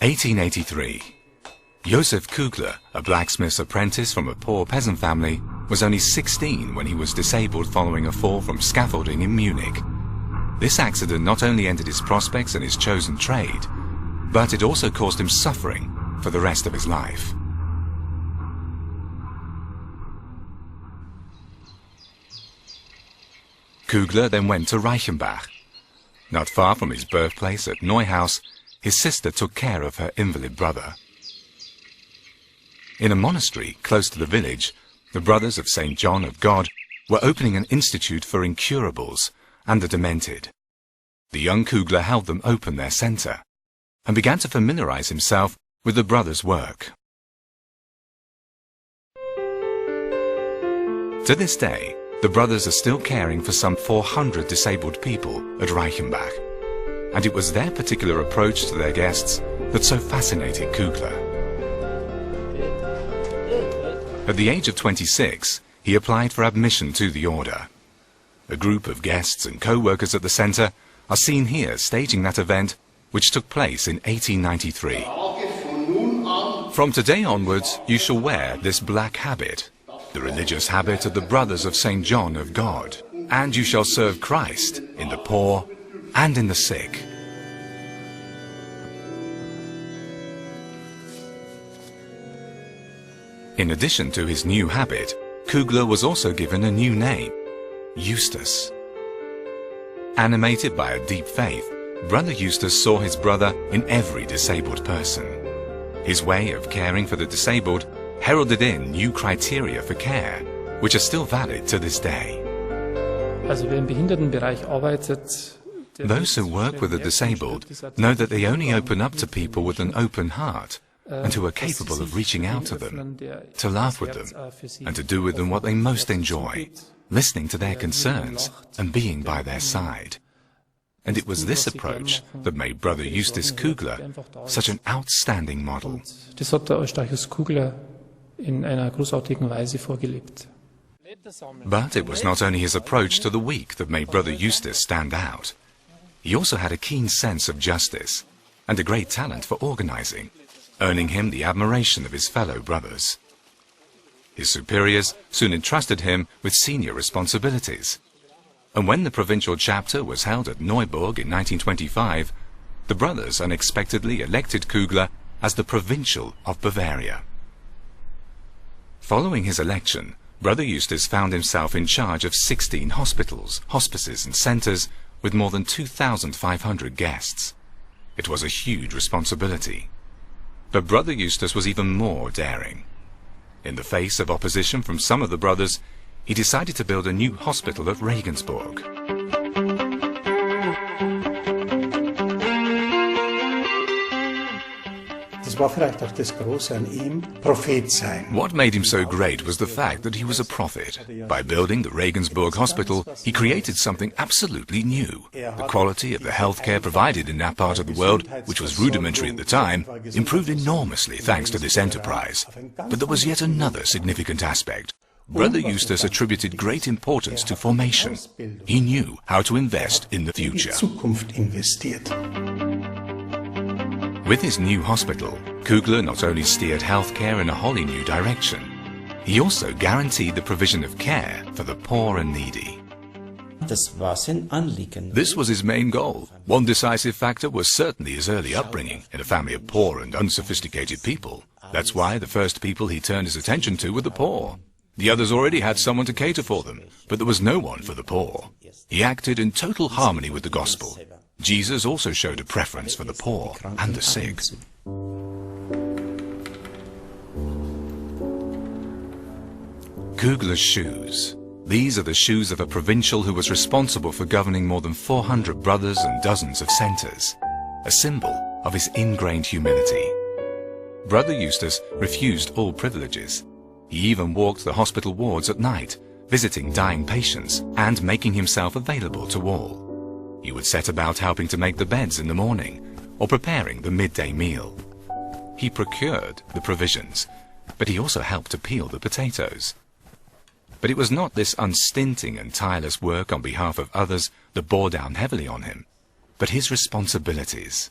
1883. Josef Kugler, a blacksmith's apprentice from a poor peasant family, was only 16 when he was disabled following a fall from scaffolding in Munich. This accident not only ended his prospects in his chosen trade, but it also caused him suffering for the rest of his life. Kugler then went to Reichenbach. Not far from his birthplace at Neuhaus, his sister took care of her invalid brother. In a monastery close to the village, the Brothers of St. John of God were opening an institute for incurables and the demented. The young Kugler helped them open their center and began to familiarize himself with the brothers' work. To this day, the brothers are still caring for some 400 disabled people at Reichenbach, and it was their particular approach to their guests that so fascinated Kugler. At the age of 26, he applied for admission to the order. A group of guests and co-workers at the center are seen here staging that event, which took place in 1893. From today onwards, you shall wear this black habit, the religious habit of the Brothers of St. John of God, and you shall serve Christ in the poor and in the sick. In addition to his new habit, Kugler was also given a new name, Eustace. Animated by a deep faith, Brother Eustace saw his brother in every disabled person. His way of caring for the disabled heralded in new criteria for care, which are still valid to this day. Those who work with the disabled know that they only open up to people with an open heart, and who are capable of reaching out to them, to laugh with them, and to do with them what they most enjoy, listening to their concerns and being by their side. And it was this approach that made Brother Eustace Kugler such an outstanding model. But it was not only his approach to the weak that made Brother Eustace stand out. He also had a keen sense of justice and a great talent for organizing, earning him the admiration of his fellow brothers. His superiors soon entrusted him with senior responsibilities, and when the provincial chapter was held at Neuburg in 1925, the brothers unexpectedly elected Kugler as the Provincial of Bavaria. Following his election, Brother Eustace found himself in charge of 16 hospitals, hospices and centers with more than 2,500 guests. It was a huge responsibility. But Brother Eustace was even more daring. In the face of opposition from some of the brothers, he decided to build a new hospital at Regensburg. What made him so great was the fact that he was a prophet. By building the Regensburg Hospital, he created something absolutely new. The quality of the healthcare provided in that part of the world, which was rudimentary at the time, improved enormously thanks to this enterprise. But there was yet another significant aspect. Brother Eustace attributed great importance to formation. He knew how to invest in the future. With his new hospital, Kugler not only steered healthcare in a wholly new direction, he also guaranteed the provision of care for the poor and needy. This was his main goal. One decisive factor was certainly his early upbringing in a family of poor and unsophisticated people. That's why the first people he turned his attention to were the poor. The others already had someone to cater for them, but there was no one for the poor. He acted in total harmony with the gospel. Jesus also showed a preference for the poor and the sick. Kugler's shoes. These are the shoes of a provincial who was responsible for governing more than 400 brothers and dozens of centers, a symbol of his ingrained humility. Brother Eustace refused all privileges. He even walked the hospital wards at night, visiting dying patients and making himself available to all. He would set about helping to make the beds in the morning or preparing the midday meal. He procured the provisions, but he also helped to peel the potatoes. But it was not this unstinting and tireless work on behalf of others that bore down heavily on him, but his responsibilities.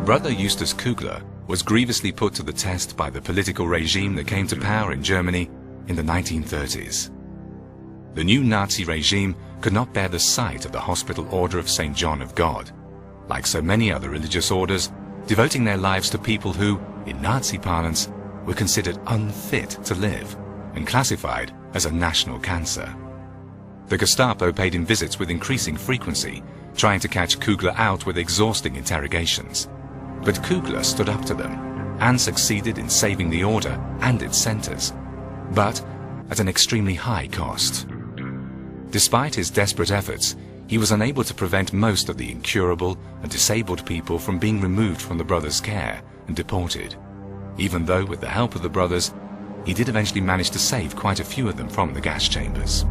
Brother Eustace Kugler was grievously put to the test by the political regime that came to power in Germany in the 1930s. The new Nazi regime could not bear the sight of the Hospital Order of St. John of God, like so many other religious orders, devoting their lives to people who, in Nazi parlance, were considered unfit to live and classified as a national cancer. The Gestapo paid him visits with increasing frequency, trying to catch Kugler out with exhausting interrogations. But Kugler stood up to them and succeeded in saving the order and its centers, but at an extremely high cost. Despite his desperate efforts, he was unable to prevent most of the incurable and disabled people from being removed from the brothers' care and deported, even though with the help of the brothers, he did eventually manage to save quite a few of them from the gas chambers.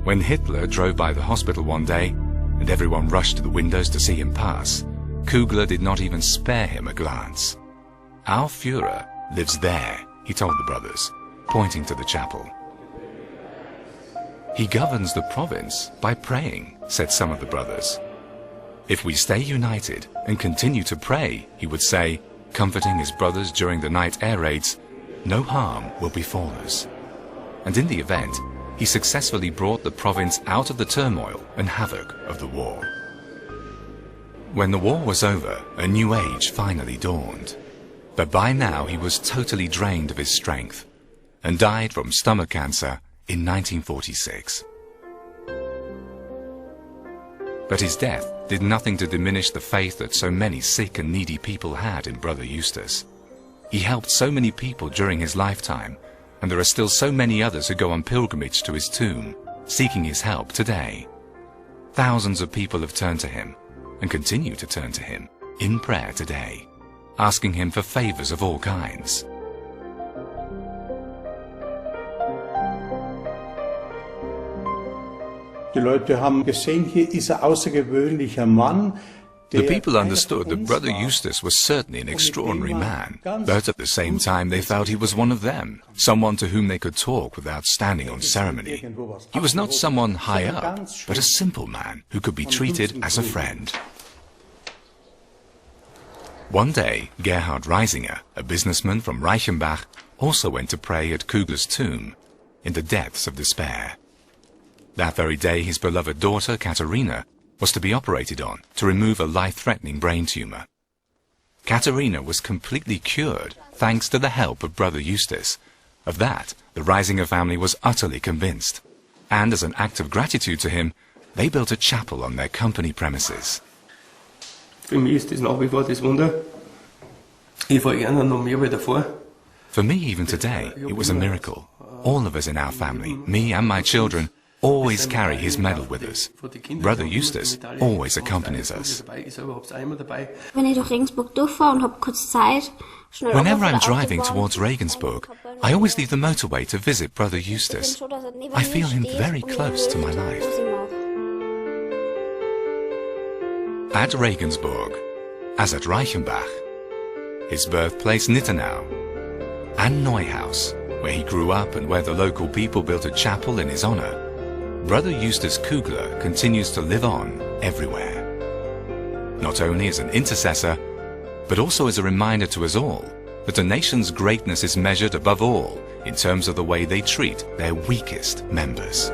When Hitler drove by the hospital one day, and everyone rushed to the windows to see him pass, Kugler did not even spare him a glance. "Our Führer lives there," he told the brothers, pointing to the chapel. "He governs the province by praying," said some of the brothers. "If we stay united and continue to pray," he would say, comforting his brothers during the night air raids, "no harm will befall us." And in the event, he successfully brought the province out of the turmoil and havoc of the war. When the war was over, a new age finally dawned. But by now he was totally drained of his strength and died from stomach cancer in 1946. But his death did nothing to diminish the faith that so many sick and needy people had in Brother Eustace. He helped so many people during his lifetime, and there are still so many others who go on pilgrimage to his tomb, seeking his help today. Thousands of people have turned to him, and continue to turn to him, in prayer today, asking him for favors of all kinds. The people understood that Brother Eustace was certainly an extraordinary man, but at the same time they felt he was one of them, someone to whom they could talk without standing on ceremony. He was not someone high up, but a simple man who could be treated as a friend. One day, Gerhard Reisinger, a businessman from Reichenbach, also went to pray at Kugler's tomb, in the depths of despair. That very day, his beloved daughter, Katharina, was to be operated on to remove a life-threatening brain tumor. Katharina was completely cured thanks to the help of Brother Eustace. Of that, the Reisinger family was utterly convinced. And as an act of gratitude to him, they built a chapel on their company premises. For me, is das nach wie vor das Wunder. Ich war eher noch mehr wie davor. For me, even today, it was a miracle. All of us in our family, me and my children, always carry his medal with us. Brother Eustace always accompanies us. Whenever I'm driving towards Regensburg, I always leave the motorway to visit Brother Eustace. I feel him very close to my life. At Regensburg, as at Reichenbach, his birthplace Nittenau, and Neuhaus, where he grew up and where the local people built a chapel in his honor, Brother Eustace Kugler continues to live on everywhere. Not only as an intercessor, but also as a reminder to us all that a nation's greatness is measured above all in terms of the way they treat their weakest members.